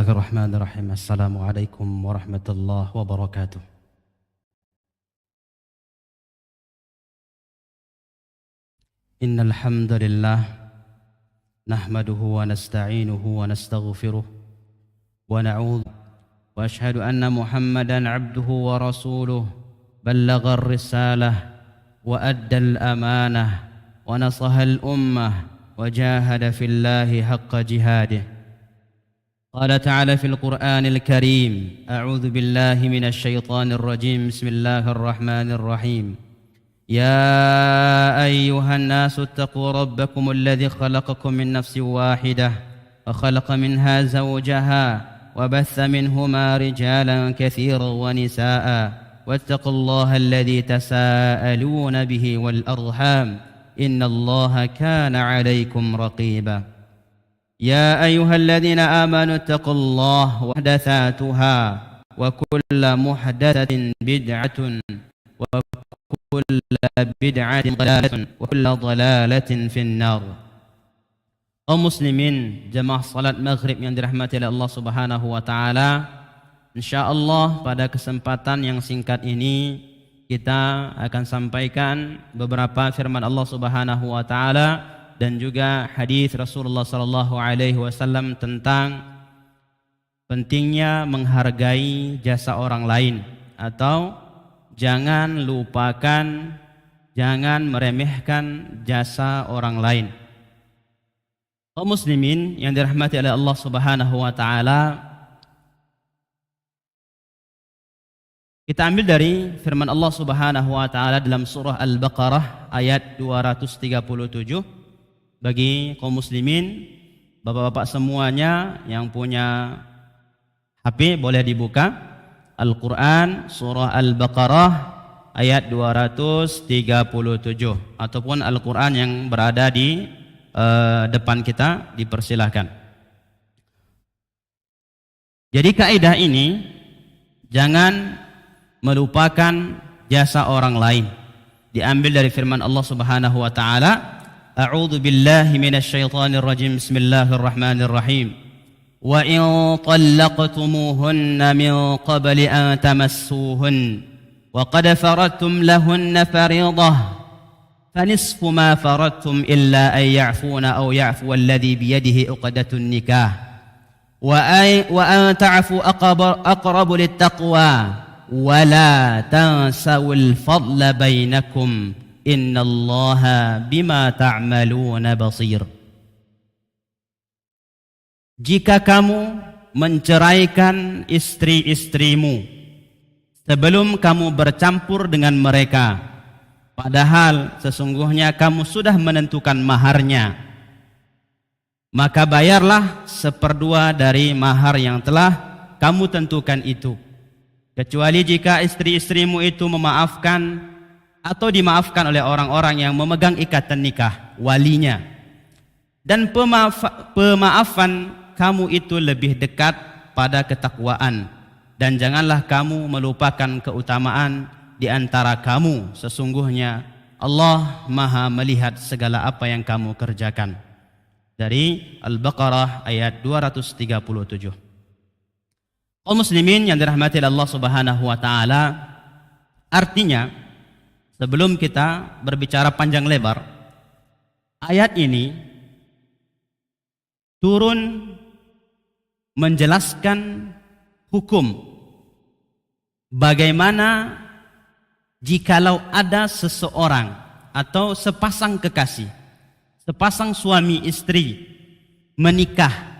Bismillahirrahmanirrahim. Assalamualaikum warahmatullahi wabarakatuh. Innal hamdalillah nahmaduhu wa nasta'inuhu wa nastaghfiruh wa na'udzu wa ashhadu anna Muhammadan 'abduhu wa rasuluh ballagha ar-risalah wa adda al-amanah wa nasaha al-ummah wa jahada fillahi haqqa jihadihi. قال تعالى في القرآن الكريم أعوذ بالله من الشيطان الرجيم بسم الله الرحمن الرحيم يا أيها الناس اتقوا ربكم الذي خلقكم من نفس واحدة وخلق منها زوجها وبث منهما رجالا كثيرا ونساء واتقوا الله الذي تساءلون به والأرحام إن الله كان عليكم رقيبا يا أيها الذين آمنوا اتقوا الله محدثاتها وكل محدثة بدعة وكل بدعة ضلالة وكل ضلالة في النار. Kaum muslimin jamaah salat maghrib yang dirahmati oleh Allah Subhanahu wa taala, insyaallah pada kesempatan yang singkat ini kita akan sampaikan beberapa firman Allah Subhanahu wa taala dan juga hadis Rasulullah sallallahu alaihi wasallam tentang pentingnya menghargai jasa orang lain atau jangan lupakan, jangan meremehkan jasa orang lain. Kaum muslimin yang dirahmati oleh Allah Subhanahu wa taala, kita ambil dari firman Allah Subhanahu wa taala dalam surah Al-Baqarah ayat 237. Bagi kaum muslimin, bapak-bapak semuanya yang punya HP boleh dibuka Al-Quran surah Al-Baqarah ayat 237 ataupun Al-Quran yang berada di depan kita, dipersilahkan. Jadi kaidah ini, jangan melupakan jasa orang lain, diambil dari firman Allah Subhanahu wa taala, A'udzu billahi minasy syaithanir rajim. Bismillahirrahmanirrahim. Wa in talaqtumuhunna min qabli an tamassuhun wa qad faradtum lahunna fariidah fanisfu ma faradtum illa an ya'funa aw ya'fu alladhi bi yadihi 'uqdatun nikah wa an ta'fu aqrabu littaqwa wa la tansawul fadla bainakum innallaha bima ta'maluna basir. Jika kamu menceraikan istri-istrimu sebelum kamu bercampur dengan mereka, padahal sesungguhnya kamu sudah menentukan maharnya, maka bayarlah 1/2 dari mahar yang telah kamu tentukan itu, kecuali jika istri-istrimu itu memaafkan atau dimaafkan oleh orang-orang yang memegang ikatan nikah, walinya. Dan pemaafan kamu itu lebih dekat pada ketakwaan. Dan janganlah kamu melupakan keutamaan di antara kamu. Sesungguhnya Allah Maha melihat segala apa yang kamu kerjakan. Dari Al-Baqarah ayat 237. Kaum muslimin yang dirahmati Allah Subhanahu wa taala, artinya sebelum kita berbicara panjang lebar, ayat ini turun menjelaskan hukum bagaimana jikalau ada seseorang atau sepasang kekasih, sepasang suami istri menikah,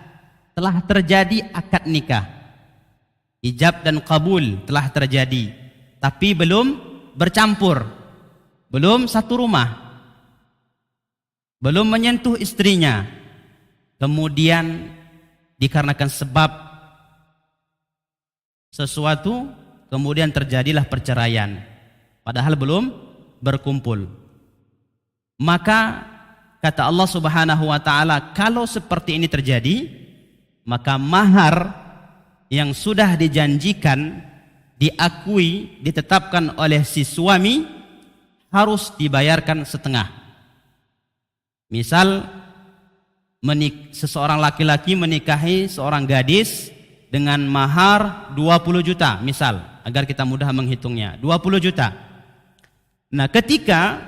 telah terjadi akad nikah, ijab dan kabul telah terjadi, tapi belum bercampur, belum satu rumah, belum menyentuh istrinya, kemudian dikarenakan sebab sesuatu kemudian terjadilah perceraian, padahal belum berkumpul. Maka kata Allah Subhanahu wa taala, kalau seperti ini terjadi, maka mahar yang sudah dijanjikan, diakui, ditetapkan oleh si suami harus dibayarkan setengah. Misal seseorang laki-laki menikahi seorang gadis dengan mahar 20 juta misal, agar kita mudah menghitungnya, 20 juta. Nah, ketika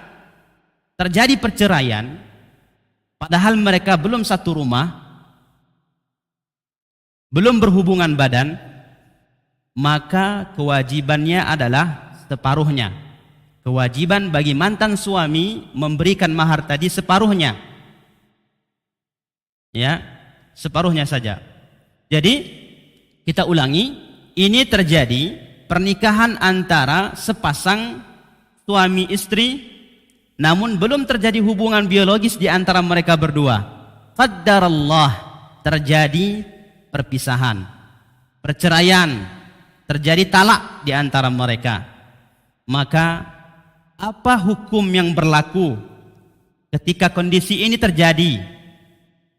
terjadi perceraian padahal mereka belum satu rumah, belum berhubungan badan, maka kewajibannya adalah separuhnya. Kewajiban bagi mantan suami memberikan mahar tadi separuhnya. Ya, separuhnya saja. Jadi kita ulangi, ini terjadi pernikahan antara sepasang suami istri, namun belum terjadi hubungan biologis di antara mereka berdua. Qaddarallah, terjadi perpisahan, perceraian, terjadi talak di antara mereka. Maka apa hukum yang berlaku ketika kondisi ini terjadi?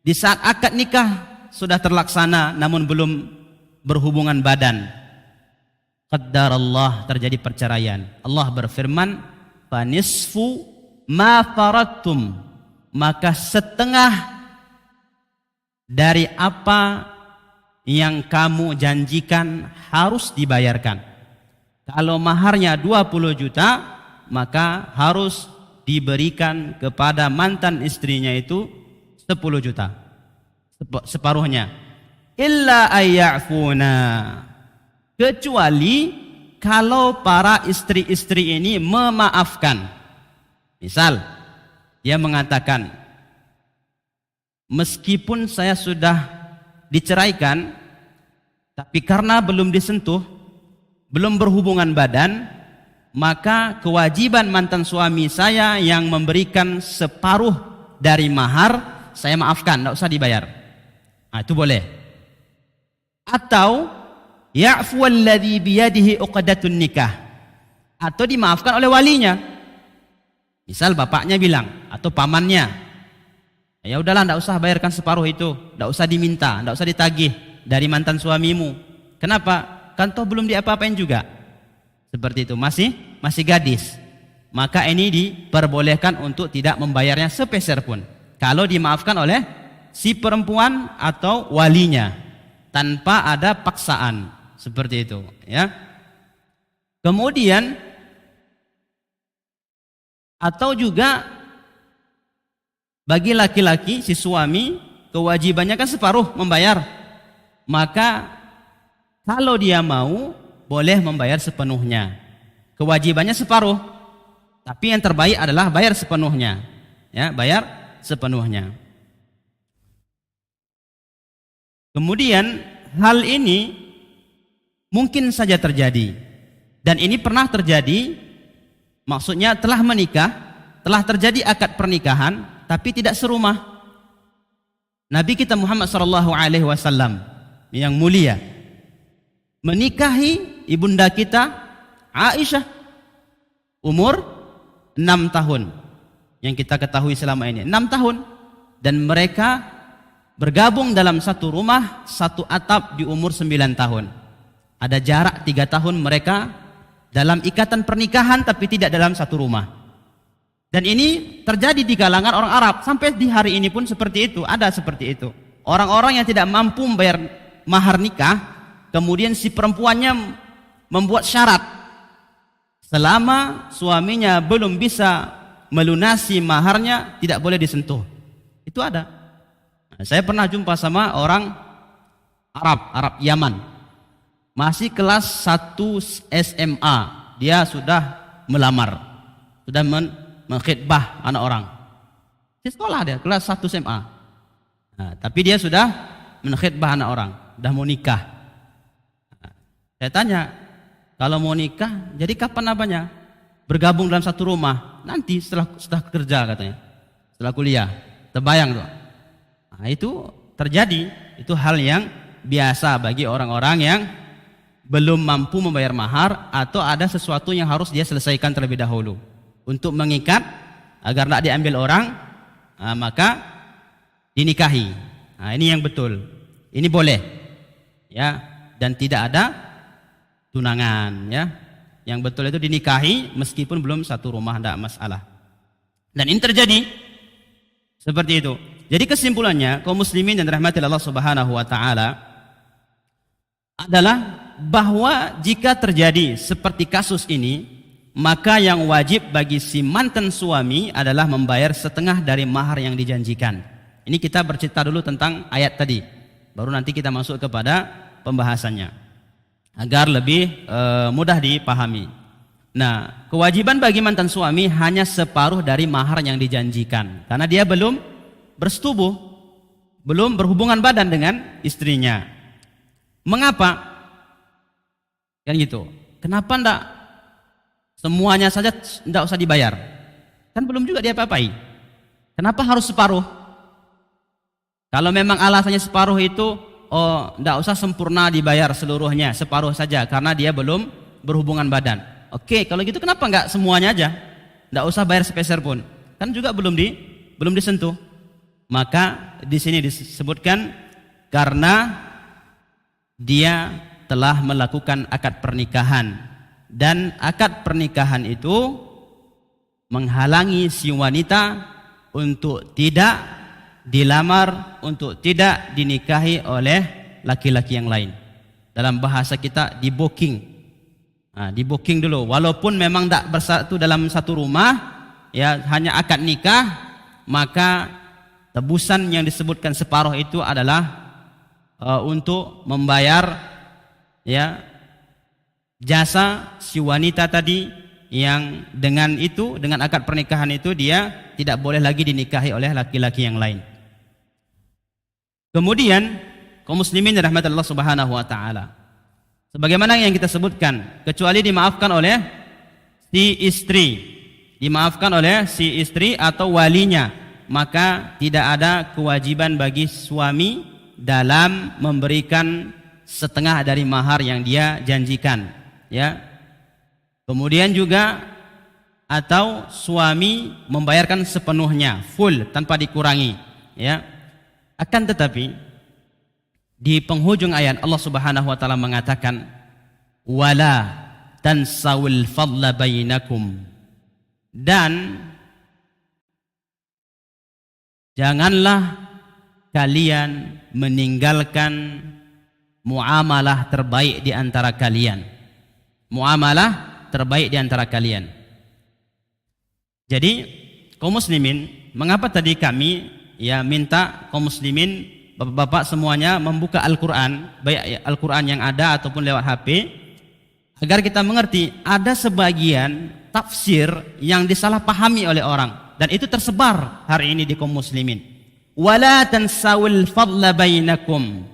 Di saat akad nikah sudah terlaksana namun belum berhubungan badan. Qaddarallah, terjadi perceraian. Allah berfirman, "Fanisfu ma faradtum", maka setengah dari apa yang kamu janjikan harus dibayarkan. Kalau maharnya 20 juta, maka harus diberikan kepada mantan istrinya itu 10 juta. Separuhnya. Illa ayya'funa, kecuali kalau para istri-istri ini memaafkan. Misal, dia mengatakan, meskipun saya sudah diceraikan, tapi karena belum disentuh, belum berhubungan badan, maka kewajiban mantan suami saya yang memberikan separuh dari mahar, saya maafkan, tidak usah dibayar. Nah, itu boleh. Atau ya'fu alladhi biyadihi uqdatun nikah, atau dimaafkan oleh walinya. Misal bapaknya bilang atau pamannya, ya udahlah, tidak usah bayarkan separuh itu, tidak usah diminta, tidak usah ditagih dari mantan suamimu. Kenapa? Kan toh belum diapa-apain juga. Seperti itu, masih gadis. Maka ini diperbolehkan untuk tidak membayarnya sepeser pun, kalau dimaafkan oleh si perempuan atau walinya tanpa ada paksaan. Seperti itu, ya. Kemudian atau juga bagi laki-laki, si suami kewajibannya kan separuh membayar. Maka kalau dia mau, boleh membayar sepenuhnya. Kewajibannya separuh, tapi yang terbaik adalah bayar sepenuhnya. Ya, bayar sepenuhnya. Kemudian hal ini mungkin saja terjadi, dan ini pernah terjadi. Maksudnya telah menikah, telah terjadi akad pernikahan, tapi tidak serumah. Nabi kita Muhammad SAW yang mulia menikahi ibunda kita Aisyah umur 6 tahun, yang kita ketahui selama ini 6 tahun, dan mereka bergabung dalam satu rumah, satu atap di umur 9 tahun. Ada jarak 3 tahun mereka dalam ikatan pernikahan tapi tidak dalam satu rumah. Dan ini terjadi di kalangan orang Arab, sampai di hari ini pun seperti itu, ada seperti itu. Orang-orang yang tidak mampu membayar mahar nikah, kemudian si perempuannya membuat syarat, selama suaminya belum bisa melunasi maharnya tidak boleh disentuh. Itu ada. Nah, saya pernah jumpa sama orang Arab Yaman, masih kelas 1 SMA, dia sudah melamar, sudah mengkhitbah anak orang. Di sekolah dia kelas 1 SMA. Nah, tapi dia sudah mengkhitbah anak orang, sudah mau nikah. Nah, saya tanya, kalau mau nikah, jadi kapan apanya? Bergabung dalam satu rumah, nanti setelah kerja katanya, setelah kuliah. Terbayang tuh. Nah, itu terjadi, itu hal yang biasa bagi orang-orang yang belum mampu membayar mahar atau ada sesuatu yang harus dia selesaikan terlebih dahulu untuk mengikat agar tidak diambil orang. Nah, maka dinikahi. Nah, ini yang betul, ini boleh, ya, dan tidak ada tunangan, ya. Yang betul itu dinikahi meskipun belum satu rumah, tidak masalah. Dan ini terjadi seperti itu. Jadi kesimpulannya, kaum muslimin dan rahmatil Allah Subhanahu wa taala, adalah bahwa jika terjadi seperti kasus ini, maka yang wajib bagi si mantan suami adalah membayar setengah dari mahar yang dijanjikan. Ini kita bercerita dulu tentang ayat tadi, baru nanti kita masuk kepada pembahasannya agar lebih mudah dipahami. Nah, kewajiban bagi mantan suami hanya separuh dari mahar yang dijanjikan, karena dia belum bersetubuh, belum berhubungan badan dengan istrinya. Mengapa? Kan gitu. Kenapa ndak semuanya saja ndak usah dibayar? Kan belum juga dia apa-apai. Kenapa harus separuh? Kalau memang alasannya separuh itu, oh ndak usah sempurna dibayar seluruhnya, separuh saja karena dia belum berhubungan badan. Oke, kalau gitu kenapa nggak semuanya aja? Ndak usah bayar sepeser pun. Kan juga belum disentuh. Maka di sini disebutkan karena dia telah melakukan akad pernikahan, dan akad pernikahan itu menghalangi si wanita untuk tidak dilamar, untuk tidak dinikahi oleh laki-laki yang lain. Dalam bahasa kita di booking. Nah, di booking dulu, walaupun memang tidak bersatu dalam satu rumah, ya hanya akad nikah, maka tebusan yang disebutkan separuh itu adalah untuk membayar ya jasa si wanita tadi yang dengan akad pernikahan itu dia tidak boleh lagi dinikahi oleh laki-laki yang lain. Kemudian kaum muslimin rahmat Allah Subhanahu wa taala, sebagaimana yang kita sebutkan, kecuali dimaafkan oleh si istri atau walinya, maka tidak ada kewajiban bagi suami dalam memberikan setengah dari mahar yang dia janjikan, ya. Kemudian juga atau suami membayarkan sepenuhnya, full tanpa dikurangi, ya. Akan tetapi di penghujung ayat Allah Subhanahu wa taala mengatakan wala tansawil fadla bainakum, dan janganlah kalian meninggalkan muamalah terbaik di antara kalian. Muamalah terbaik di antara kalian. Jadi kaum muslimin, mengapa tadi kami ya minta kaum muslimin, bapak-bapak semuanya membuka Al-Quran, baik Al-Quran yang ada ataupun lewat HP, agar kita mengerti ada sebagian tafsir yang disalahpahami oleh orang, dan itu tersebar hari ini di kaum muslimin. Wala tansawil fadla bainakum.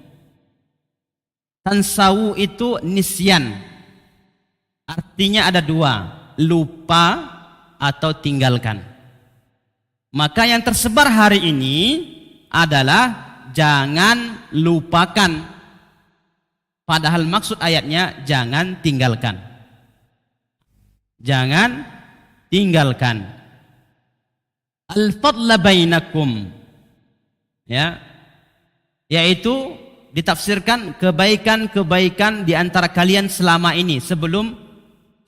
Tansawu itu nisyan, artinya ada dua, lupa atau tinggalkan. Maka yang tersebar hari ini adalah jangan lupakan, padahal maksud ayatnya jangan tinggalkan. Jangan tinggalkan. Al-fadla bainakum, ya, yaitu ditafsirkan kebaikan-kebaikan di antara kalian selama ini sebelum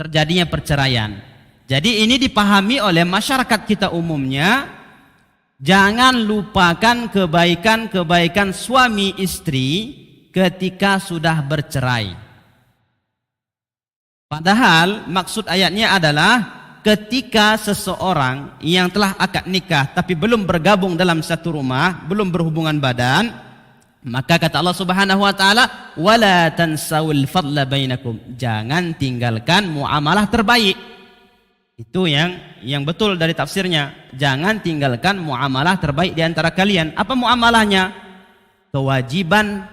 terjadinya perceraian. Jadi ini dipahami oleh masyarakat kita umumnya, jangan lupakan kebaikan-kebaikan suami istri ketika sudah bercerai. Padahal maksud ayatnya adalah ketika seseorang yang telah akad nikah tapi belum bergabung dalam satu rumah, belum berhubungan badan, maka kata Allah Subhanahu wa taala wala tansawil fadla bainakum, jangan tinggalkan muamalah terbaik. Itu yang betul dari tafsirnya, jangan tinggalkan muamalah terbaik di antara kalian. Apa muamalahnya? Kewajiban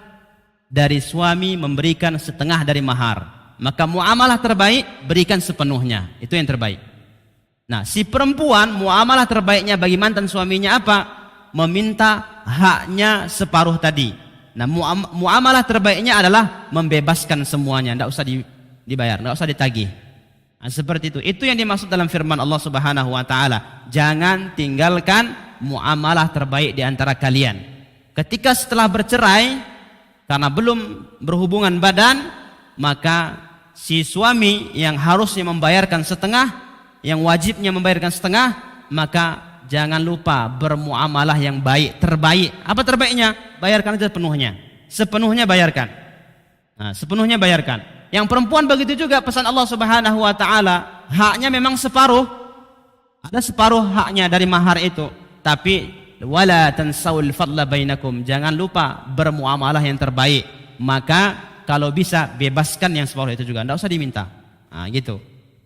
dari suami memberikan setengah dari mahar, maka muamalah terbaik berikan sepenuhnya, itu yang terbaik. Nah, si perempuan muamalah terbaiknya bagi mantan suaminya apa? Meminta haknya separuh tadi. Nah, muamalah terbaiknya adalah membebaskan semuanya, tidak usah dibayar, tidak usah ditagih. Nah, seperti itu. Itu yang dimaksud dalam firman Allah Subhanahu wa taala, jangan tinggalkan muamalah terbaik di antara kalian. Ketika setelah bercerai karena belum berhubungan badan, maka si suami yang harusnya membayarkan setengah, yang wajibnya membayarkan setengah, maka jangan lupa bermuamalah yang baik, terbaik. Apa terbaiknya? Bayarkan aja sepenuhnya. Sepenuhnya bayarkan. Nah, sepenuhnya bayarkan. Yang perempuan begitu juga, pesan Allah Subhanahu wa taala, haknya memang separuh. Ada separuh haknya dari mahar itu, tapi wala tansawul fadla bainakum, jangan lupa bermuamalah yang terbaik. Maka kalau bisa bebaskan yang separuh itu juga, tidak usah diminta. Nah, gitu.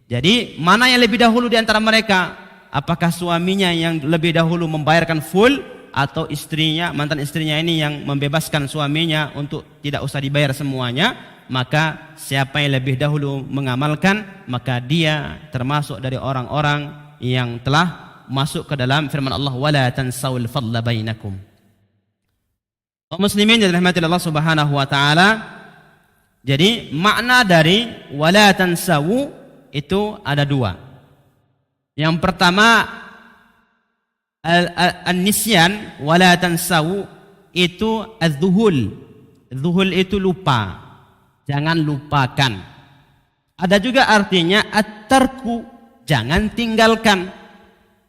Jadi mana yang lebih dahulu di antara mereka? Apakah suaminya yang lebih dahulu membayarkan full, atau istrinya, mantan istrinya ini yang membebaskan suaminya untuk tidak usah dibayar semuanya? Maka siapa yang lebih dahulu mengamalkan, maka dia termasuk dari orang-orang yang telah masuk ke dalam firman Allah, wala tansawul fadla bainakum. Kaum muslimin yang dirahmati Allah Subhanahu wa taala, jadi makna dari wala tansawu itu ada dua. Yang pertama, an-nisyan, wala tansawu itu az-zuhul. Zuhul itu lupa, jangan lupakan. Ada juga artinya at-tarku, jangan tinggalkan.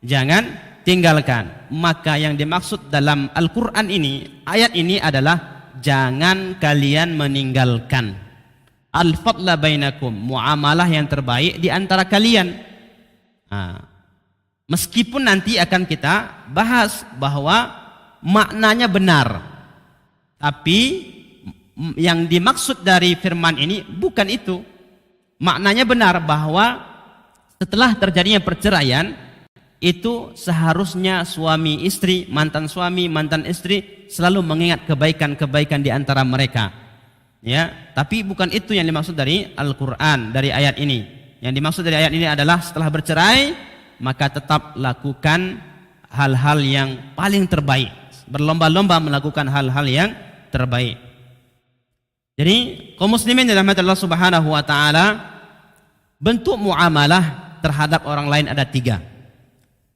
Jangan tinggalkan. Maka yang dimaksud dalam Al-Quran ini, ayat ini adalah jangan kalian meninggalkan al-fadla bainakum, muamalah yang terbaik di antara kalian. Nah, meskipun nanti akan kita bahas bahwa maknanya benar, tapi yang dimaksud dari firman ini bukan itu. Maknanya benar bahwa setelah terjadinya perceraian, itu seharusnya suami istri, mantan suami, mantan istri selalu mengingat kebaikan-kebaikan di antara mereka. Ya, tapi bukan itu yang dimaksud dari Al-Quran, dari ayat ini. Yang dimaksud dari ayat ini adalah setelah bercerai, maka tetap lakukan hal-hal yang paling terbaik. Berlomba-lomba melakukan hal-hal yang terbaik. Jadi, kaum muslimin dirahmati Allah Subhanahu wa taala, bentuk muamalah terhadap orang lain ada 3.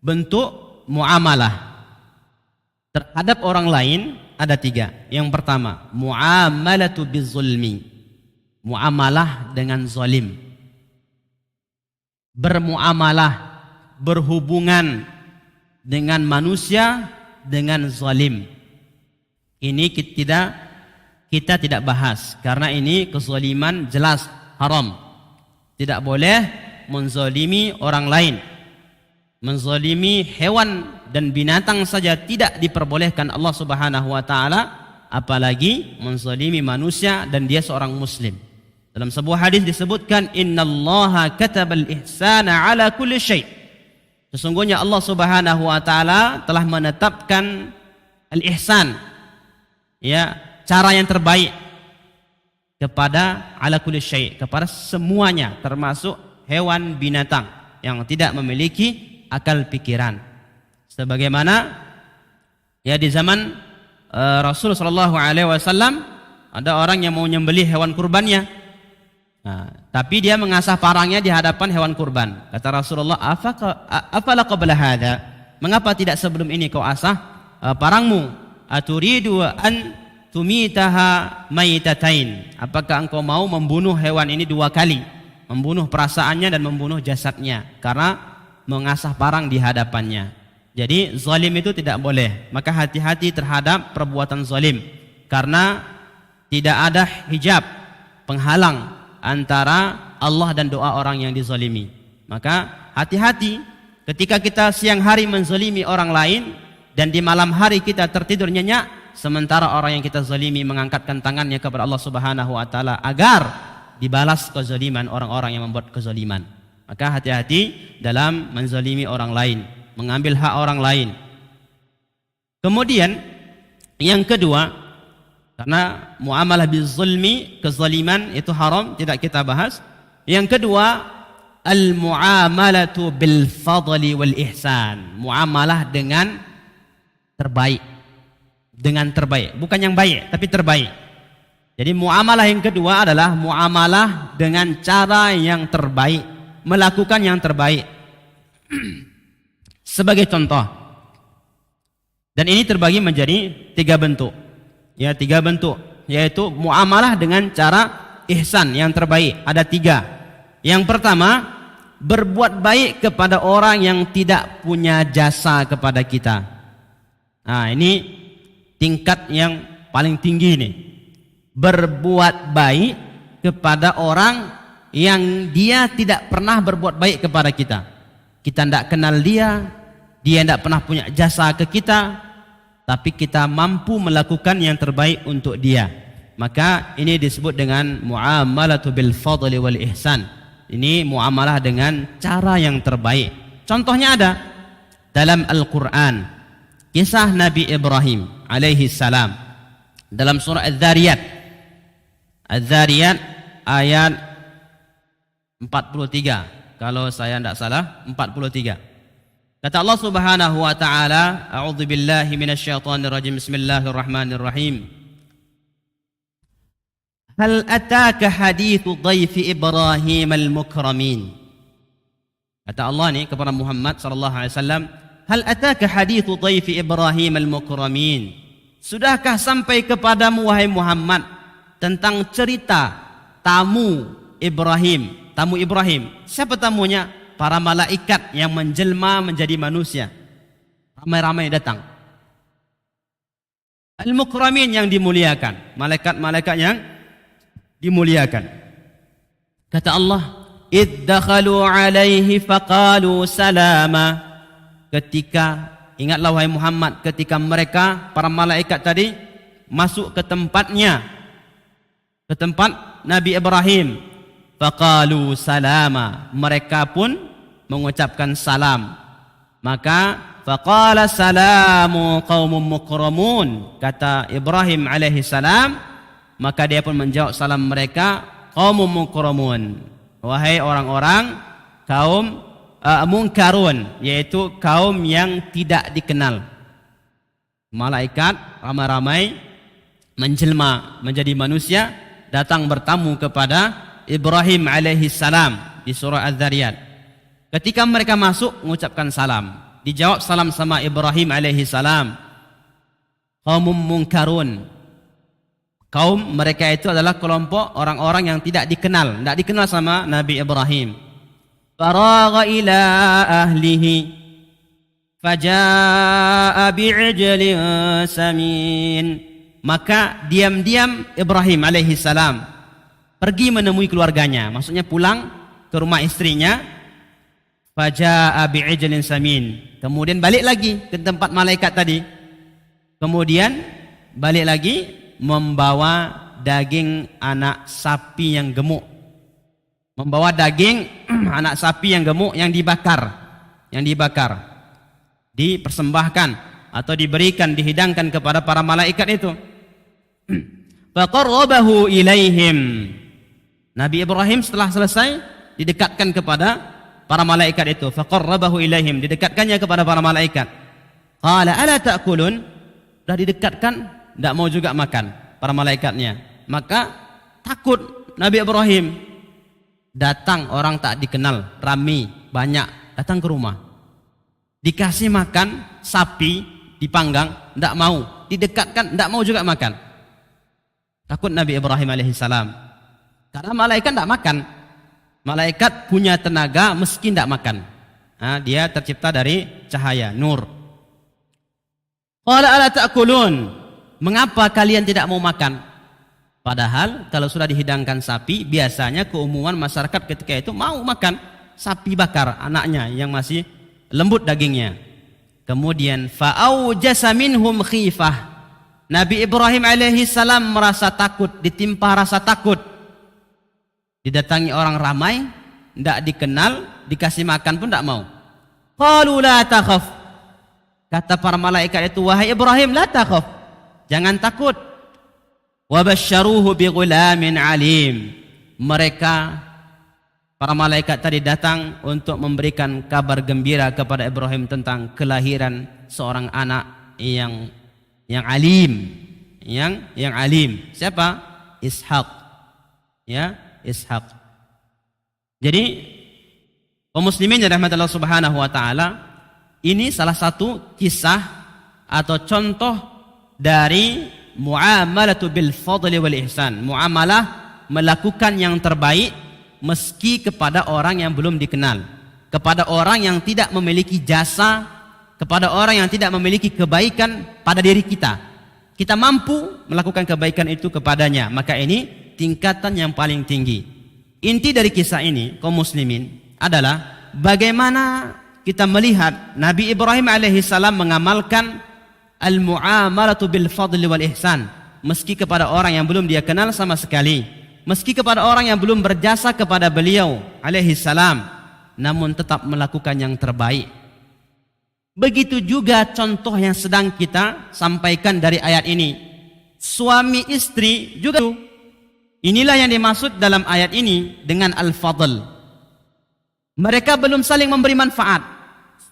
Bentuk muamalah terhadap orang lain ada 3. Yang pertama, muamalatu bizulmi, muamalah dengan zalim. Bermuamalah, berhubungan dengan manusia dengan zalim. Ini kita tidak bahas karena ini kezaliman jelas haram. Tidak boleh menzalimi orang lain. Menzalimi hewan dan binatang saja tidak diperbolehkan Allah Subhanahu wa taala, apalagi menzalimi manusia dan dia seorang muslim. Dalam sebuah hadis disebutkan, innallaha katabal ihsana ala kulli syai'. Sesungguhnya Allah Subhanahu wa taala telah menetapkan al-ihsan, ya, cara yang terbaik kepada ala kulli syai', kepada semuanya, termasuk hewan binatang yang tidak memiliki akal pikiran. Sebagaimana ya di zaman Rasul sallallahu alaihi wasallam ada orang yang mau nyembelih hewan kurbannya. Nah, tapi dia mengasah parangnya di hadapan hewan kurban. Kata Rasulullah, afala qabla hadza? Mengapa tidak sebelum ini kau asah parangmu? Aturidu an tumitaha maitatain? Apakah engkau mau membunuh hewan ini 2 kali? Membunuh perasaannya dan membunuh jasadnya karena mengasah parang di hadapannya. Jadi zalim itu tidak boleh. Maka hati-hati terhadap perbuatan zalim, karena tidak ada hijab penghalang antara Allah dan doa orang yang dizalimi. Maka hati-hati ketika kita siang hari menzalimi orang lain dan di malam hari kita tertidur nyenyak, sementara orang yang kita zalimi mengangkatkan tangannya kepada Allah Subhanahu wa taala agar dibalas kezaliman orang-orang yang membuat kezaliman. Maka hati-hati dalam menzalimi orang lain, mengambil hak orang lain. Kemudian yang kedua, karena muamalah bizulmi, kezaliman itu haram, tidak kita bahas. Yang kedua, al-muamalatu bil fadli wal ihsan, muamalah dengan terbaik. Dengan terbaik, bukan yang baik tapi terbaik. Jadi muamalah yang kedua adalah muamalah dengan cara yang terbaik, melakukan yang terbaik. Sebagai contoh, dan ini terbagi menjadi 3 bentuk. Ya, 3 bentuk, yaitu muamalah dengan cara ihsan yang terbaik. Ada 3. Yang pertama, berbuat baik kepada orang yang tidak punya jasa kepada kita. Nah, ini tingkat yang paling tinggi nih. berbuat baik kepada orang yang dia tidak pernah berbuat baik kepada kita. Kita tidak kenal dia tidak pernah punya jasa ke kita, tapi kita mampu melakukan yang terbaik untuk dia. Maka ini disebut dengan muamalatu bil fadli wal ihsan. Ini muamalah dengan cara yang terbaik. Contohnya ada dalam Al-Quran, kisah Nabi Ibrahim alaihi salam dalam surah Az-Zariyat. Az-Zariyat ayat 43, kalau saya tidak salah 43. Kata Allah Subhanahu wa taala, a'udzu billahi minasyaitonir rajim. Bismillahirrahmanirrahim. Hal ataka hadithu dhaifi Ibrahim al-mukramin. Kata Allah ni kepada Muhammad sallallahu alaihi wasallam, hal ataka hadithu dhaifi Ibrahim al-mukramin. Sudahkah sampai kepadamu wahai Muhammad tentang cerita tamu Ibrahim? Tamu Ibrahim. Siapa tamunya? Para malaikat yang menjelma menjadi manusia. Ramai-ramai datang. Al-mukramin yang dimuliakan. Malaikat-malaikat yang dimuliakan. Kata Allah, "Idh dakhalu alaihi faqalu salama." Ketika, ingatlah wahai Muhammad, ketika mereka, para malaikat tadi, masuk ke tempatnya, ke tempat Nabi Ibrahim. Faqalu salama, mereka pun mengucapkan salam. Maka faqala salamu qaumun mukramun, kata Ibrahim alaihi salam, maka dia pun menjawab salam mereka, qaumun mukramun, wahai orang-orang kaum munkarun, yaitu kaum yang tidak dikenal. Malaikat ramai-ramai menjelma menjadi manusia, datang bertamu kepada Ibrahim alaihi salam di surah Az-Zariyat. Ketika mereka masuk mengucapkan salam, dijawab salam sama Ibrahim alaihi salam, qaumum munkarun. Kaum mereka itu adalah kelompok orang-orang yang tidak dikenal sama Nabi Ibrahim. Faragha ila ahlihi faja'a bi'ijlin samin. Maka diam-diam Ibrahim alaihi salam pergi menemui keluarganya, maksudnya pulang ke rumah istrinya. Faja'a bi'ijlin samin. Kemudian balik lagi ke tempat malaikat tadi. Kemudian balik lagi membawa daging anak sapi yang gemuk. Membawa daging anak sapi yang gemuk yang dibakar. Dipersembahkan atau diberikan, dihidangkan kepada para malaikat itu. Faqarrabahu ilaihim. Nabi Ibrahim setelah selesai didekatkan kepada para malaikat itu. Faqarrabahu ilaihim, didekatkannya kepada para malaikat. Qala ala ta'kulun, sudah didekatkan, tidak mau juga makan para malaikatnya. Maka takut Nabi Ibrahim. Datang orang tak dikenal, ramai, banyak, datang ke rumah. Dikasih makan sapi dipanggang, tidak mau. Didekatkan, tidak mau juga makan. Takut Nabi Ibrahim alaihissalam. Karena malaikat tidak makan. Malaikat punya tenaga meski tidak makan. Nah, dia tercipta dari cahaya, nur. Qala ala ta'kulun. Mengapa kalian tidak mau makan? Padahal kalau sudah dihidangkan sapi, biasanya keumuman masyarakat ketika itu mau makan sapi bakar anaknya yang masih lembut dagingnya. Kemudian fa'aujasa minhum khifah. Nabi Ibrahim alaihi salam merasa takut, ditimpa rasa takut. Didatangi orang ramai, tidak dikenal, dikasih makan pun tidak mau. Qalu la takhaf. Kata para malaikat itu, wahai Ibrahim, la takhaf, jangan takut. Wa basyaruhu bi ghulamin alim. Mereka, para malaikat tadi datang untuk memberikan kabar gembira kepada Ibrahim tentang kelahiran seorang anak yang alim, yang alim. Siapa? Ishak. Ya, Ishak. Jadi kaum muslimin yang dirahmati Allah Subhanahu wa taala, ini salah satu kisah atau contoh dari muamalatu bil fadli wal ihsan. Muamalah melakukan yang terbaik meski kepada orang yang belum dikenal, kepada orang yang tidak memiliki jasa, kepada orang yang tidak memiliki kebaikan pada diri kita. kita mampu melakukan kebaikan itu kepadanya, maka ini tingkatan yang paling tinggi. Inti dari kisah ini kaum muslimin adalah bagaimana kita melihat Nabi Ibrahim alaihissalam mengamalkan al-mu'amalatu bil fadli wal ihsan, meski kepada orang yang belum dia kenal sama sekali, meski kepada orang yang belum berjasa kepada beliau alaihissalam, namun tetap melakukan yang terbaik. Begitu juga contoh yang sedang kita sampaikan dari ayat ini. Suami istri juga. Inilah yang dimaksud dalam ayat ini dengan al-fadl. Mereka belum saling memberi manfaat.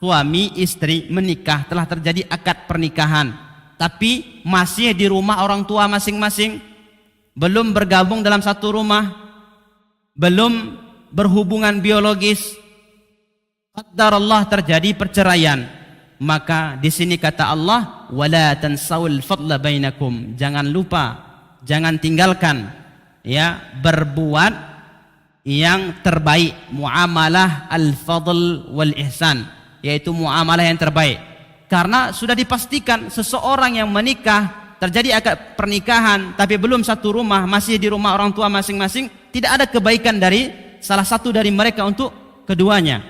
Suami istri menikah, telah terjadi akad pernikahan, tapi masih di rumah orang tua masing-masing, belum bergabung dalam satu rumah, belum berhubungan biologis. Qadarullah terjadi perceraian. Maka di sini kata Allah, wala tansawul fadla bainakum, jangan lupa, jangan tinggalkan ya berbuat yang terbaik, muamalah al-fadl wal ihsan, yaitu muamalah yang terbaik. Karena sudah dipastikan seseorang yang menikah, terjadi akad pernikahan tapi belum satu rumah, masih di rumah orang tua masing-masing, tidak ada kebaikan dari salah satu dari mereka untuk keduanya.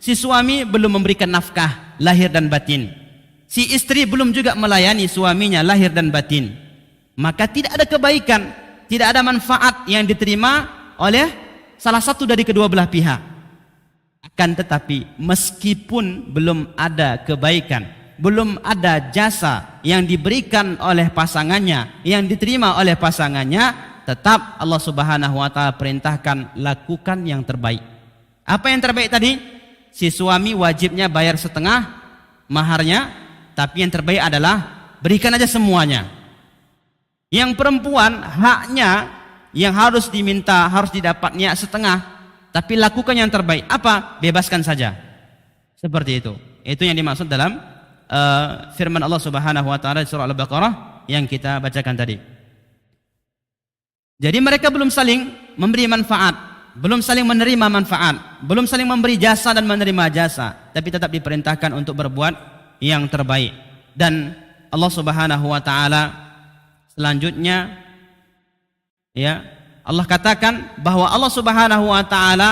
Si suami belum memberikan nafkah lahir dan batin, si istri belum juga melayani suaminya lahir dan batin, maka tidak ada kebaikan, tidak ada manfaat yang diterima oleh salah satu dari kedua belah pihak. Akan tetapi meskipun belum ada kebaikan, belum ada jasa yang diberikan oleh pasangannya, yang diterima oleh pasangannya, tetap Allah Subhanahu wa taala perintahkan lakukan yang terbaik. Apa yang terbaik tadi? Si suami wajibnya bayar setengah maharnya, tapi yang terbaik adalah berikan aja semuanya. Yang perempuan haknya yang harus diminta, harus didapatnya setengah, tapi lakukan yang terbaik. Apa? Bebaskan saja. Seperti itu. Itu yang dimaksud dalam firman Allah Subhanahu wa taala di surah Al-Baqarah yang kita bacakan tadi. Jadi mereka belum saling memberi manfaat, belum saling menerima manfaat, belum saling memberi jasa dan menerima jasa, tapi tetap diperintahkan untuk berbuat yang terbaik. Dan Allah Subhanahu wa taala selanjutnya ya, Allah katakan bahwa Allah Subhanahu wa taala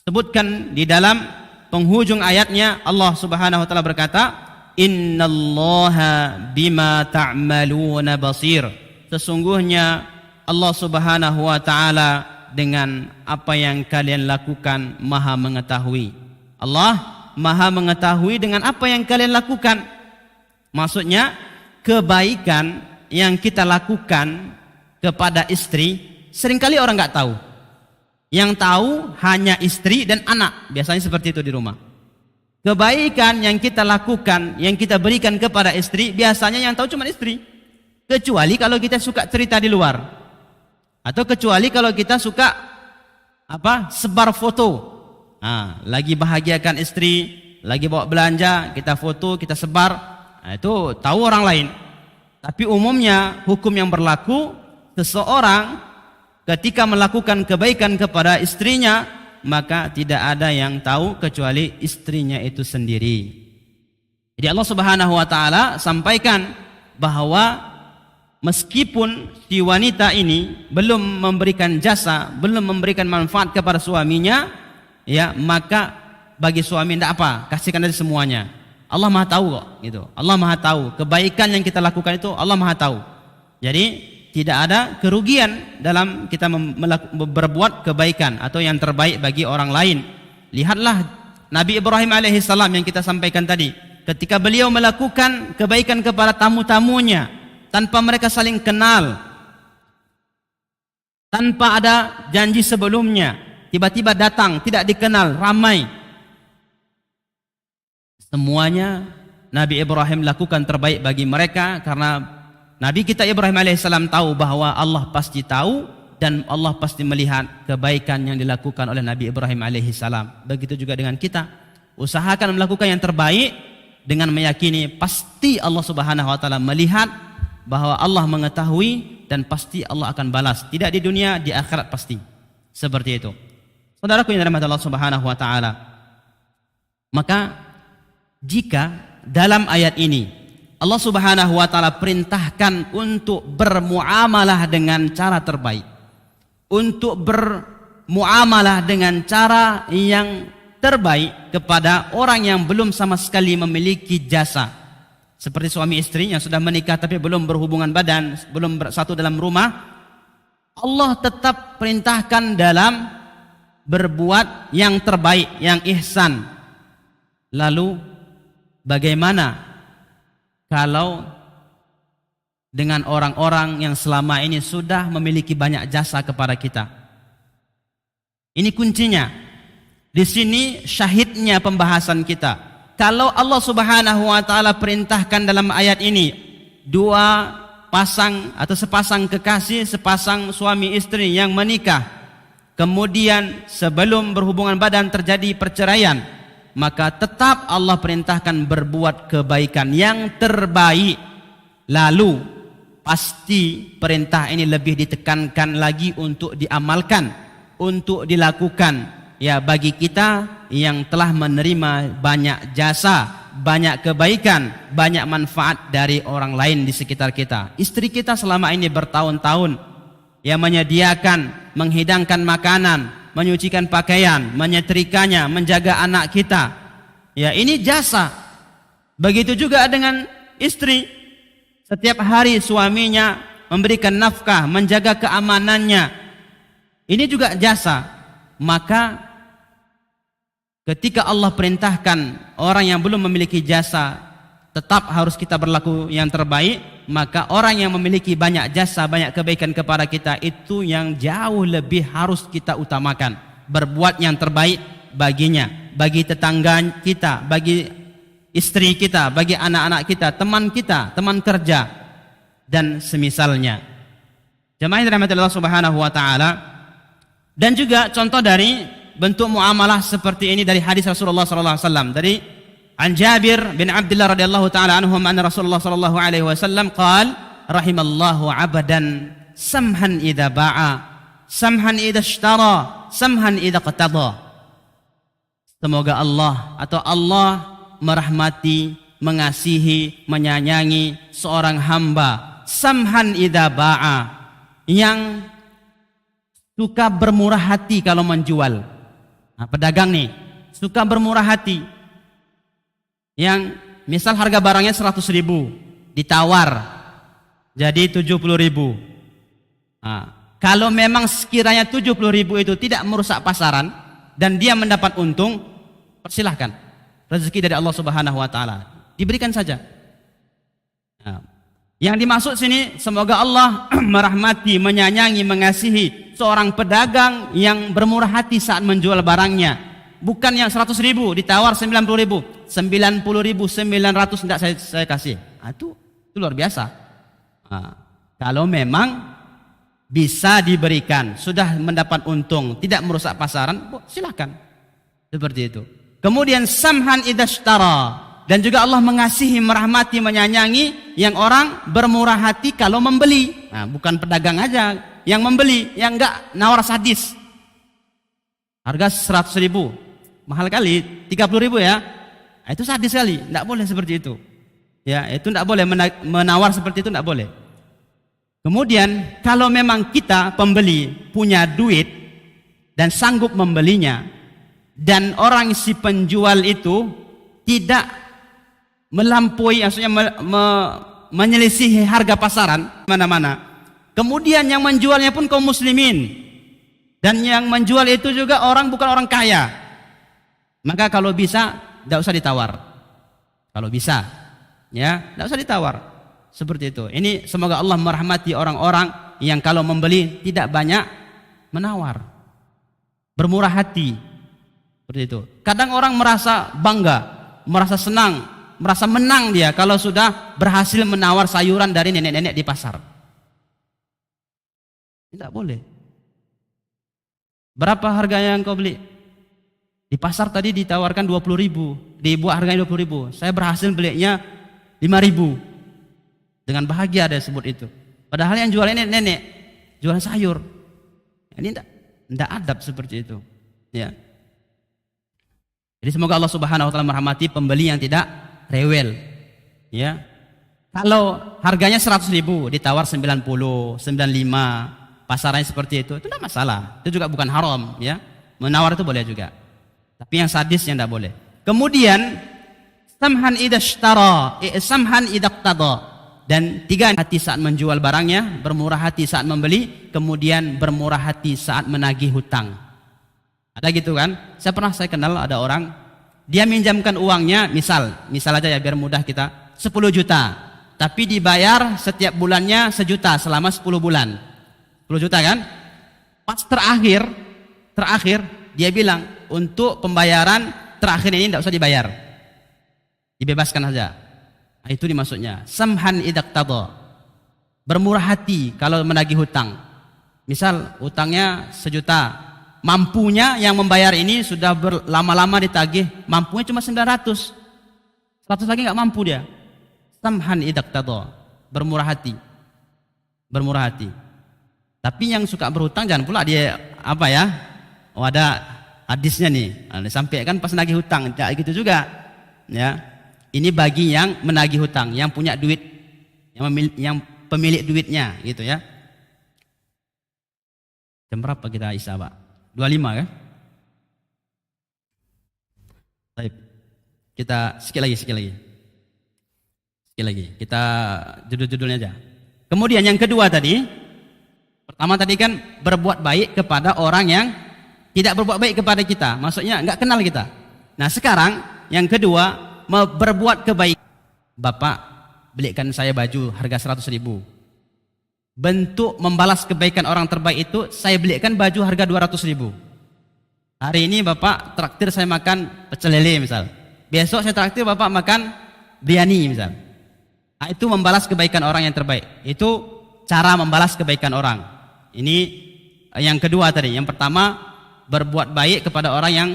sebutkan di dalam penghujung ayatnya, Allah Subhanahu wa taala berkata, "Innallaha bima ta'maluna basir." Sesungguhnya Allah Subhanahu wa taala dengan apa yang kalian lakukan maha mengetahui. Allah maha mengetahui dengan apa yang kalian lakukan. Maksudnya kebaikan yang kita lakukan kepada istri seringkali orang nggak tahu. Yang tahu hanya istri dan anak. Biasanya seperti itu di rumah. Kebaikan yang kita lakukan, yang kita berikan kepada istri, biasanya yang tahu cuma istri. Kecuali kalau kita suka cerita di luar. Atau kecuali kalau kita suka sebar foto. Nah, lagi bahagiakan istri, lagi bawa belanja, kita foto, kita sebar. Nah, itu tahu orang lain. Tapi umumnya hukum yang berlaku, seseorang ketika melakukan kebaikan kepada istrinya, maka tidak ada yang tahu kecuali istrinya itu sendiri. Jadi Allah Subhanahu wa taala sampaikan bahwa meskipun si wanita ini belum memberikan jasa, belum memberikan manfaat kepada suaminya, ya, maka bagi suami tidak apa, kasihkan aja semuanya. Allah Maha tahu kok, gitu. Allah Maha tahu kebaikan yang kita lakukan itu, Allah Maha tahu. Jadi tidak ada kerugian dalam kita berbuat kebaikan atau yang terbaik bagi orang lain. Lihatlah Nabi Ibrahim alaihissalam yang kita sampaikan tadi, ketika beliau melakukan kebaikan kepada tamu-tamunya tanpa mereka saling kenal, tanpa ada janji sebelumnya, tiba-tiba datang, tidak dikenal, ramai. Semuanya Nabi Ibrahim lakukan terbaik bagi mereka, karena Nabi kita Ibrahim alaihissalam tahu bahwa Allah pasti tahu dan Allah pasti melihat kebaikan yang dilakukan oleh Nabi Ibrahim alaihissalam. Begitu juga dengan kita, usahakan melakukan yang terbaik dengan meyakini pasti Allah Subhanahu wa taala melihat, bahwa Allah mengetahui dan pasti Allah akan balas, tidak di dunia, di akhirat pasti. Seperti itu. Saudaraku yang dirahmati Allah Subhanahu wa taala. Maka jika dalam ayat ini Allah Subhanahu wa taala perintahkan untuk bermuamalah dengan cara terbaik. Untuk bermuamalah dengan cara yang terbaik kepada orang yang belum sama sekali memiliki jasa. Seperti suami istri yang sudah menikah tapi belum berhubungan badan, belum bersatu dalam rumah. Allah tetap perintahkan dalam berbuat yang terbaik, yang ihsan. Lalu bagaimana kalau dengan orang-orang yang selama ini sudah memiliki banyak jasa kepada kita? Ini kuncinya. Di sini syahidnya pembahasan kita. Kalau Allah Subhanahu wa taala perintahkan dalam ayat ini dua pasang atau sepasang kekasih, sepasang suami istri yang menikah, kemudian sebelum berhubungan badan terjadi perceraian, maka tetap Allah perintahkan berbuat kebaikan yang terbaik. Lalu pasti perintah ini lebih ditekankan lagi untuk diamalkan, untuk dilakukan, ya, bagi kita yang telah menerima banyak jasa, banyak kebaikan, banyak manfaat dari orang lain di sekitar kita. Istri kita selama ini bertahun-tahun yang menyediakan, menghidangkan makanan, menyucikan pakaian, menyetrikanya, menjaga anak kita. Ya, ini jasa. Begitu juga dengan istri. Setiap hari suaminya memberikan nafkah, menjaga keamanannya. Ini juga jasa. Maka ketika Allah perintahkan orang yang belum memiliki jasa tetap harus kita berlaku yang terbaik, maka orang yang memiliki banyak jasa, banyak kebaikan kepada kita, itu yang jauh lebih harus kita utamakan. Berbuat yang terbaik baginya, bagi tetangga kita, bagi istri kita, bagi anak-anak kita, teman kerja, dan semisalnya. Jemaah yang dirahmati Allah Subhanahu wa taala. Dan juga contoh dari bentuk muamalah seperti ini dari hadis Rasulullah sallallahu alaihi wasallam, dari An Jabir bin Abdullah radhiyallahu taala anhum anna Rasulullah sallallahu alaihi wasallam qala rahimallahu 'abdan samhan idza ba'a, samhan idza ishtara, samhan idza qatada. Semoga Allah atau Allah merahmati, mengasihi, menyayangi seorang hamba samhan idza ba'a, yang suka bermurah hati kalau menjual. Nah, pedagang nih suka bermurah hati, yang misal harga barangnya 100.000 ditawar jadi 70.000. Nah, kalau memang sekiranya 70.000 itu tidak merusak pasaran dan dia mendapat untung, persilahkan, rezeki dari Allah Subhanahu wa taala, diberikan saja. Nah, yang dimaksud sini semoga Allah merahmati, menyayangi, mengasihi seorang pedagang yang bermurah hati saat menjual barangnya. Bukan yang 100.000 ditawar 90.000, 90.900 tidak saya kasih. Nah, itu luar biasa. Nah, kalau memang bisa diberikan, sudah mendapat untung, tidak merusak pasaran, silakan. Seperti itu. Kemudian samhan idashtara, dan juga Allah mengasihi, merahmati, menyayangi yang orang bermurah hati kalau membeli. Nah, bukan pedagang aja yang membeli, yang enggak nawar sadis. Harga 100.000, mahal kali, 30.000 ya. Nah, itu sadis sekali, enggak boleh seperti itu. Ya, itu enggak boleh, menawar seperti itu enggak boleh. Kemudian kalau memang kita pembeli punya duit dan sanggup membelinya, dan orang si penjual itu tidak melampaui, maksudnya menyelisihi harga pasaran mana-mana, kemudian yang menjualnya pun kaum muslimin, dan yang menjual itu juga bukan orang kaya, maka kalau bisa tidak usah ditawar. Kalau bisa, ya, tidak usah ditawar. Seperti itu. Ini semoga Allah merahmati orang-orang yang kalau membeli tidak banyak menawar, bermurah hati. Seperti itu. Kadang orang merasa bangga, merasa senang, merasa menang dia kalau sudah berhasil menawar sayuran dari nenek-nenek di pasar. Tidak boleh. Berapa harganya yang kau beli? Di pasar tadi ditawarkan 20.000, dibuat harganya 20.000. Saya berhasil belinya 5.000. Dengan bahagia dia sebut itu. Padahal yang jual ini nenek, jualan sayur. Ini tidak adab seperti itu. Ya. Jadi semoga Allah Subhanahu wa taala merahmati pembeli yang tidak rewel, ya, Kalau harganya 100.000 ditawar 90, 95, pasarannya seperti itu tidak masalah. Itu juga bukan haram, ya. Menawar itu boleh juga. Tapi yang sadis yang tidak boleh. Kemudian samhan idashtara, samhan idaqtada. Dan 3, hati saat menjual barangnya, bermurah hati saat membeli, kemudian bermurah hati saat menagih hutang. Ada gitu kan? Saya kenal ada orang, dia minjamkan uangnya, misal aja ya biar mudah kita, 10 juta. Tapi dibayar setiap bulannya 1 juta selama 10 bulan. 10 juta kan? Pas terakhir dia bilang, untuk pembayaran terakhir ini tidak usah dibayar. Dibebaskan saja. Nah, itu dimaksudnya. Samhan idaqtada. Bermurah hati kalau menagih hutang. Misal utangnya 1 juta. Mampunya yang membayar ini sudah lama-lama ditagih, mampunya cuma 900. 100 lagi nggak mampu dia. Samhan idaqtada, bermurah hati. Bermurah hati. Tapi yang suka berhutang jangan pula dia apa ya? Oh, ada hadisnya nih. Nah, disampaikan pas nagih hutang, tidak gitu juga. Ya. Ini bagi yang menagih hutang, yang punya duit, yang pemilik duitnya gitu ya. Jam berapa kita isya, Pak? 25 kan? Baik. Kita sikit lagi, kita judul-judulnya aja. Kemudian yang kedua tadi, pertama tadi kan berbuat baik kepada orang yang tidak berbuat baik kepada kita, maksudnya nggak kenal kita. Nah sekarang yang kedua, berbuat kebaikan. Bapak belikan saya baju harga 100.000. Bentuk membalas kebaikan orang terbaik itu, saya belikan baju harga 200.000. Hari ini Bapak traktir saya makan pecel lele misal. Besok saya traktir Bapak makan biryani misal. Nah, itu membalas kebaikan orang yang terbaik. Itu cara membalas kebaikan orang. Ini yang kedua tadi. Yang pertama, berbuat baik kepada orang yang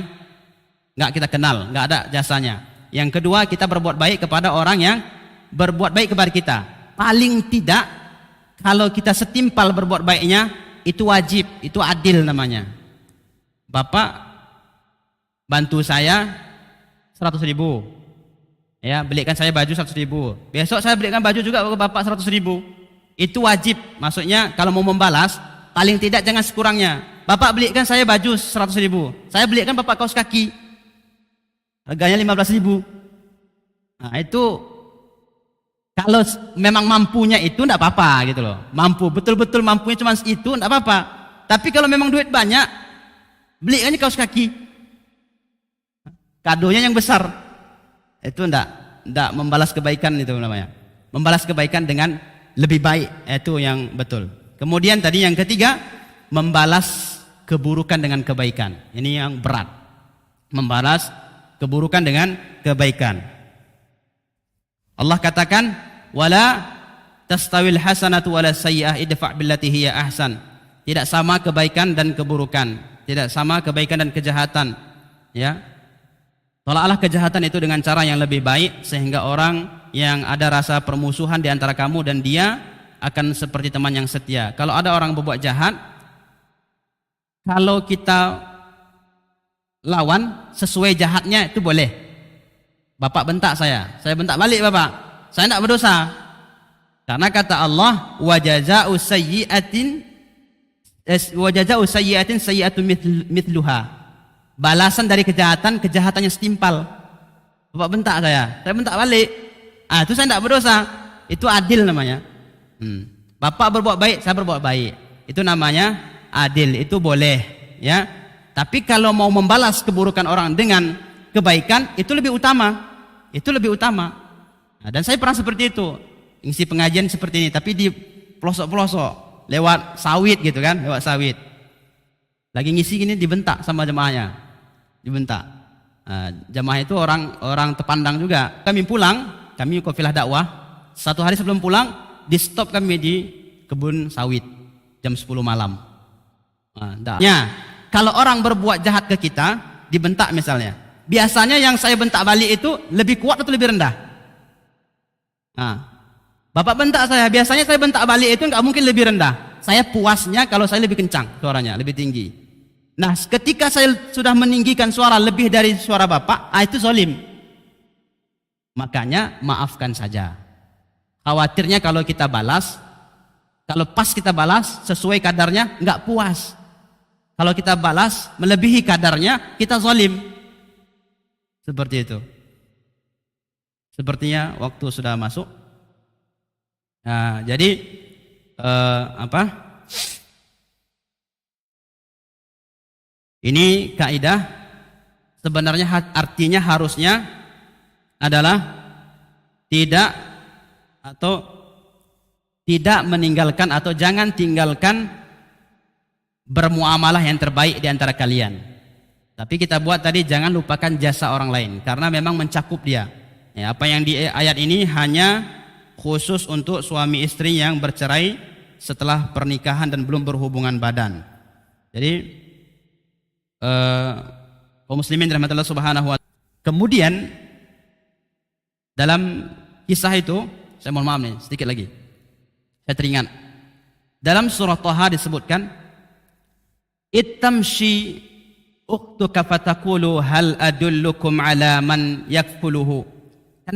nggak kita kenal, nggak ada jasanya. Yang kedua, kita berbuat baik kepada orang yang berbuat baik kepada kita. Paling tidak, kalau kita setimpal berbuat baiknya, itu wajib, itu adil namanya. Bapak bantu saya 100.000. Ya, belikan saya baju 100.000. Besok saya belikan baju juga ke Bapak 100.000. Itu wajib. Maksudnya kalau mau membalas, paling tidak jangan sekurangnya. Bapak belikan saya baju 100.000. Saya belikan Bapak kaos kaki. Harganya 15.000. Nah, itu kalau memang mampunya itu enggak apa-apa gitu loh. Mampu, betul-betul mampunya cuma itu enggak apa-apa. Tapi kalau memang duit banyak, belikannya kaos kaki. Kadonya yang besar. Itu enggak membalas kebaikan itu namanya. Membalas kebaikan dengan lebih baik, itu yang betul. Kemudian tadi yang ketiga, membalas keburukan dengan kebaikan. Ini yang berat. Membalas keburukan dengan kebaikan. Allah katakan, wala tastawil hasanatu wala sayyi'ah idfa' billati hiya ahsan. Tidak sama kebaikan dan keburukan. Tidak sama kebaikan dan kejahatan. Ya. Tolaklah kejahatan itu dengan cara yang lebih baik, sehingga orang yang ada rasa permusuhan di antara kamu dan dia akan seperti teman yang setia. Kalau ada orang berbuat jahat, kalau kita lawan sesuai jahatnya itu boleh. Bapak bentak saya bentak balik Bapak. Saya tidak berdosa. Karena kata Allah, wa jazaa'u sayyi'atin sayyi'atun mithluha. Balasan dari kejahatan, kejahatannya setimpal. Bapak bentak saya bentak balik. Itu saya tidak berdosa. Itu adil namanya. Bapak berbuat baik, saya berbuat baik. Itu namanya adil, itu boleh, ya. Tapi kalau mau membalas keburukan orang dengan kebaikan, itu lebih utama. Itu lebih utama. Nah, dan saya pernah seperti itu, ngisi pengajian seperti ini, tapi di pelosok-pelosok, lewat sawit gitu kan, lewat sawit. Lagi ngisi gini dibentak sama jemaahnya. Dibentak. Nah, jemaah itu orang terpandang juga. Kami pulang, kami kafilah dakwah. 1 hari sebelum pulang, di stop kami di kebun sawit jam 10 malam. Nah, kalau orang berbuat jahat ke kita, dibentak misalnya. Biasanya yang saya bentak balik itu lebih kuat atau lebih rendah? Nah, Bapak bentak saya, biasanya saya bentak balik itu nggak mungkin lebih rendah. Saya puasnya kalau saya lebih kencang suaranya, lebih tinggi. Nah, ketika saya sudah meninggikan suara lebih dari suara Bapak, itu zalim. Makanya maafkan saja. Khawatirnya kalau kita balas, kalau pas kita balas sesuai kadarnya, nggak puas. Kalau kita balas melebihi kadarnya, kita zalim. Seperti itu. Sepertinya waktu sudah masuk. Nah, jadi ini kaidah sebenarnya artinya harusnya adalah tidak meninggalkan atau jangan tinggalkan bermuamalah yang terbaik di antara kalian. Tapi kita buat tadi jangan lupakan jasa orang lain karena memang mencakup dia. Ya, apa yang di ayat ini hanya khusus untuk suami istri yang bercerai setelah pernikahan dan belum berhubungan badan. Jadi kaum muslimin rahmatullah subhanahu wa ta'ala. Kemudian dalam kisah itu, saya mohon maaf nih sedikit lagi, saya teringat dalam surah Thaha disebutkan ittamshi ukhtuka fataqulu hal adullukum ala man yakfuluhu. Kan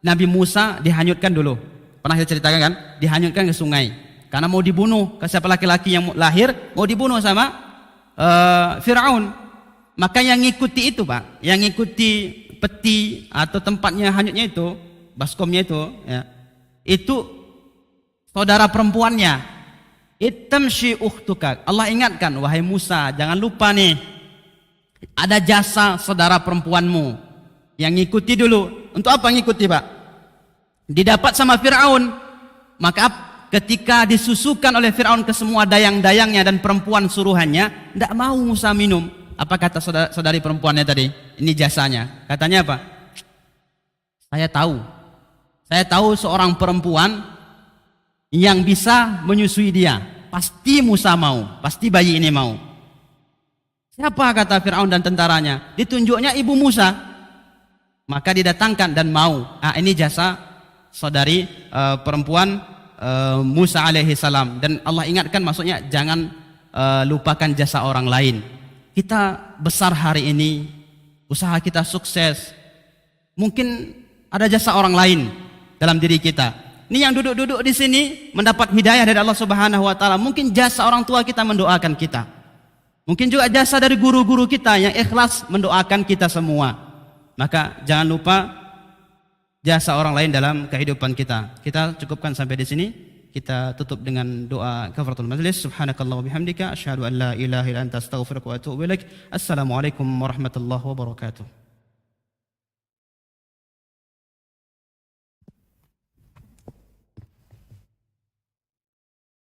Nabi Musa dihanyutkan dulu, pernah saya ceritakan kan, dihanyutkan ke sungai karena mau dibunuh. Siapa laki-laki yang lahir mau dibunuh sama Fir'aun. Maka yang ngikuti itu Pak, yang ngikuti peti atau tempatnya hanyutnya itu, baskomnya itu ya, itu saudara perempuannya. Ittamshi ukhtuka. Allah ingatkan, wahai Musa, jangan lupa nih, ada jasa saudara perempuanmu yang ngikuti dulu. Untuk apa ngikuti Pak? Didapat sama Fir'aun. Maka ketika disusukan oleh Fir'aun ke semua dayang-dayangnya dan perempuan suruhannya, tidak mau Musa minum. Apa kata saudari perempuannya tadi? Ini jasanya. Katanya apa? Saya tahu seorang perempuan yang bisa menyusui dia. Pasti Musa mau, pasti bayi ini mau. Siapa kata Fir'aun dan tentaranya? Ditunjuknya ibu Musa. Maka didatangkan dan mau. Ini jasa saudari perempuan Musa alaihi salam. Dan Allah ingatkan, maksudnya jangan lupakan jasa orang lain. Kita besar hari ini, usaha kita sukses, mungkin ada jasa orang lain dalam diri kita. Ini yang duduk-duduk di sini mendapat hidayah dari Allah Subhanahu wa taala. Mungkin jasa orang tua kita mendoakan kita. Mungkin juga jasa dari guru-guru kita yang ikhlas mendoakan kita semua. Maka jangan lupa jasa orang lain dalam kehidupan kita. Kita cukupkan sampai di sini. Kita tutup dengan doa kafaratul majlis. Subhanakallah wa bihamdika asyhadu an la ilaha illa anta astaghfiruka wa atubu ilaik. Assalamualaikum warahmatullahi wabarakatuh.